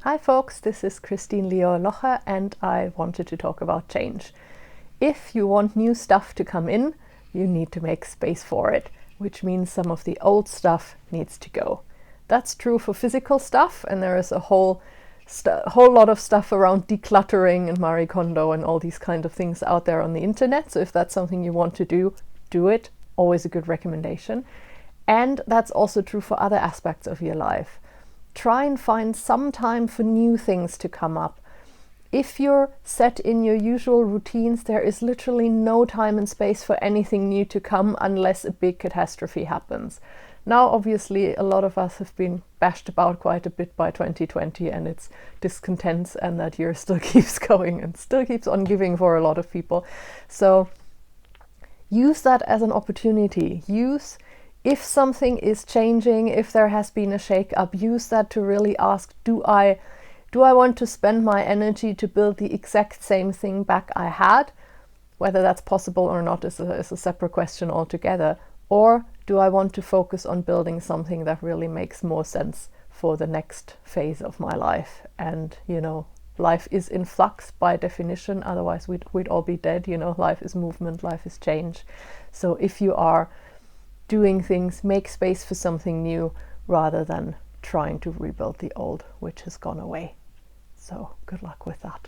Hi folks, this is Christine Leo Locher and I wanted to talk about change. If you want new stuff to come in, you need to make space for it, which means some of the old stuff needs to go. That's true for physical stuff, and there is a whole lot of stuff around decluttering and Marie Kondo and all these kind of things out there on the internet. So if that's something you want to do, do it. Always a good recommendation. And that's also true for other aspects of your life. Try and find some time for new things to come up. If you're set in your usual routines, there is literally no time and space for anything new to come unless a big catastrophe happens. Now, obviously, a lot of us have been bashed about quite a bit by 2020 and its discontents, and that year still keeps going and still keeps on giving for a lot of people. So use that as an opportunity. If something is changing, if there has been a shake-up, use that to really ask, do I want to spend my energy to build the exact same thing back I had? Whether that's possible or not is a separate question altogether. Or do I want to focus on building something that really makes more sense for the next phase of my life? And, life is in flux by definition, otherwise we'd all be dead. Life is movement, life is change. So if you are doing things, make space for something new rather than trying to rebuild the old, which has gone away. So good luck with that.